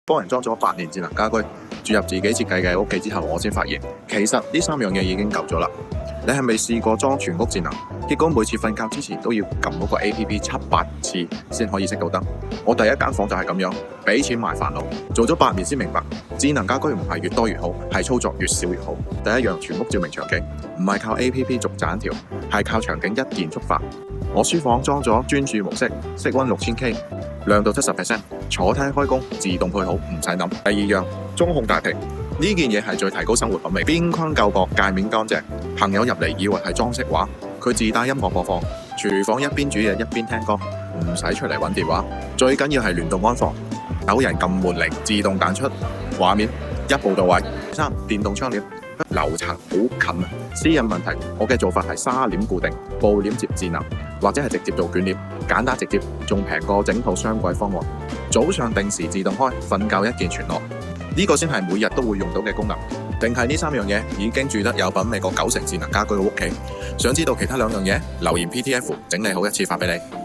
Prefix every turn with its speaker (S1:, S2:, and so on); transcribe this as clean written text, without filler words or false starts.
S1: 幫人裝咗8年智能家居，住入自己設計嘅屋企之後，我先發現其實呢3樣嘢已經夠咗啦。你係咪試過裝全屋智能？結果每次瞓覺之前都要撳嗰個 APP 7-8次先可以熄到燈。我第一間房就係咁樣，俾錢買煩惱。做咗8年先明白，智能家居唔係越多越好，係操作越少越好。第一樣，全屋照明場景，唔係靠 APP 逐盞調，係靠場景一鍵觸發。我書房裝咗專注模式，色溫6000K， 亮度70%， 坐梯開工自動配好，唔使諗。第二樣，中控大屏，呢件嘢係最提高生活品味。邊框夠薄，界面乾淨，朋友入嚟以為係裝飾畫，佢自帶音樂播放，廚房一邊煮嘢一邊聽歌，唔使出嚟揾電話。最緊要係聯動安防，有人撳門鈴自動彈出畫面，一步到位。3. 電動窗簾，樓層好近啊，私隱問題，我嘅做法係紗簾固定，布簾接智能，或者係直接做捲簾，簡單直接，仲平過整套雙軌方案。早上定時自動開，瞓覺一鍵全落，呢個先係每日都會用到嘅功能。定係呢3樣嘢已經住得有品味過90成智能家居嘅屋企？想知道其他2樣嘢，留言 PTF 整理好一次發俾你。